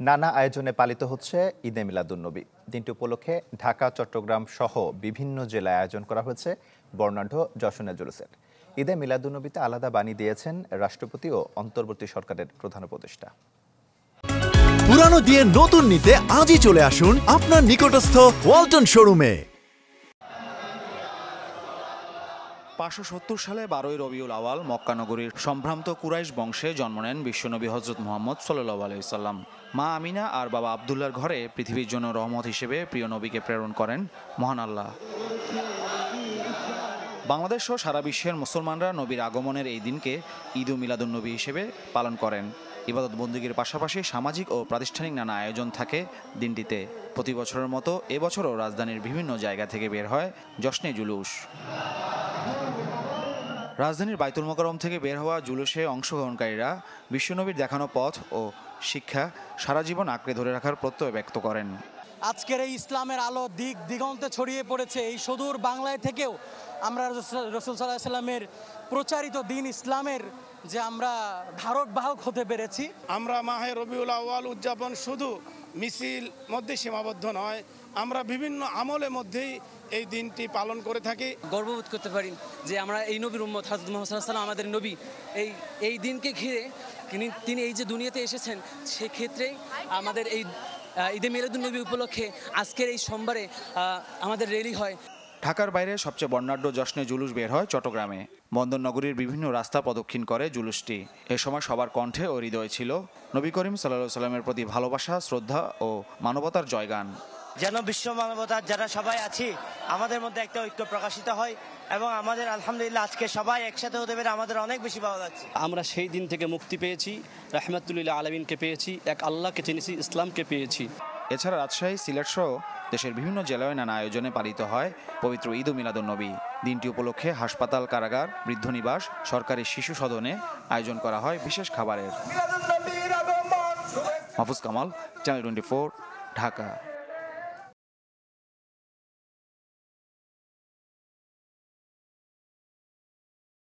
নানা আয়োজনে পালিত হচ্ছে ঈদে মিলাদুন্নবী। দিনটি উপলক্ষে ঢাকা, চট্টগ্রাম সহ বিভিন্ন জেলায় আয়োজন করা হয়েছে বর্ণাঢ্য জশনের জুলুসের। ঈদে মিলাদুন্নবীতে আলাদা বাণী দিয়েছেন রাষ্ট্রপতি ও অন্তর্বর্তী সরকারের প্রধান উপদেষ্টা। পুরানো দিয়ে নতুন নিতে আজই চলে আসুন আপনার নিকটস্থ ওয়ালটন শোরুমে। 570 সালে 12ই রবিউল আওয়াল মক্কা নগরীর সম্ভ্রান্ত কুরাইশ বংশে জন্ম নেন বিশ্বনবী হযরত মুহাম্মদ সাল্লাল্লাহু আলাইহি সাল্লাম। মা আমিনা আর বাবা আব্দুল্লাহর ঘরে পৃথিবীর জন্য রহমত হিসেবে প্রিয় নবীকে প্রেরণ করেন মহান আল্লাহ। বাংলাদেশ সহ সারা বিশ্বের মুসলমানরা নবীর আগমনের এই দিনকে ঈদ ও মিলাদুন্নবী হিসেবে পালন করেন। ইবাদত বন্দেগীর পাশাপাশি সামাজিক ও প্রাতিষ্ঠানিক নানা আয়োজন থাকে দিনটিতে। প্রতি বছরের মতো এবছরও রাজধানীর বিভিন্ন জায়গা থেকে বের হয় জশ্নে জুলুস। রাজধানীর বাইতুল মোকাররম থেকে বের হওয়া জুলুসে অংশগ্রহণকারীরা বিশ্বনবীর দেখানো পথ ও শিক্ষা সারা জীবন আঁকড়ে ধরে রাখার প্রত্যয় ব্যক্ত করেন। আজকের এই ইসলামের আলো দিগন্তে ছড়িয়ে পড়েছে। এই সুদূর বাংলায় থেকেও আমরা রাসূল সাল্লাল্লাহু আলাইহি সাল্লামের প্রচারিত দিন ইসলামের যে আমরা ধারক বাহক হতে পেরেছি। আমরা মাহে রবিউল আউয়াল উদযাপন শুধু মিছিল মধ্যে সীমাবদ্ধ নয়, আমরা বিভিন্ন আমলের মধ্যেই এই দিনটি পালন করে থাকি। গর্ববোধ করতে পারি যে আমরা এই নবীর উম্মত, হযরত মুহাম্মদ সাল্লাল্লাহু আলাইহি ওয়াসাল্লাম আমাদের নবী। এই দিনকে ঘিরে তিনি এই যে দুনিয়াতে এসেছেন, সেক্ষেত্রে আমাদের এই ঈদে মিলাদুন্নবী উপলক্ষে আজকের এই সোমবারে আমাদের র্যালি হয়। ঢাকার বাইরে সবচেয়ে বর্ণাঢ্য জশ্নে জুলুস বের হয় চট্টগ্রামে। বন্দরনগরীর বিভিন্ন রাস্তা প্রদক্ষিণ করে জুলুসটি। এ সময় সবার কণ্ঠে ও হৃদয়ে ছিল নবী করিম সাল্লাল্লাহু আলাইহি সাল্লামের প্রতি ভালোবাসা, শ্রদ্ধা ও মানবতার জয়গান। যেন বিশ্ব মানবতার যারা সবাই আছি আমাদের মধ্যে একটা ঐক্য প্রকাশিত হয় এবং আমাদের আলহামদুলিল্লাহ আজকে সবাই একসাথে হতে পেরে আমাদের অনেক বেশি ভালো লাগছে। আমরা সেই দিন থেকে মুক্তি পেয়েছি, রাহমাতুল আলামিনকে পেয়েছি, এক আল্লাহকে চিনেছি, ইসলামকে পেয়েছি। এছাড়া রাজশাহী, সিলেট সহ দেশের বিভিন্ন জেলায় নানা আয়োজনে পালিত হয় পবিত্র ঈদ ও মিলাদুন্নবী। দিনটি উপলক্ষে হাসপাতাল, কারাগার, বৃদ্ধনিবাস, সরকারি শিশু সদনে আয়োজন করা হয় বিশেষ খাবারের। মাহফুজ কামাল, চ্যানেল 24, ঢাকা।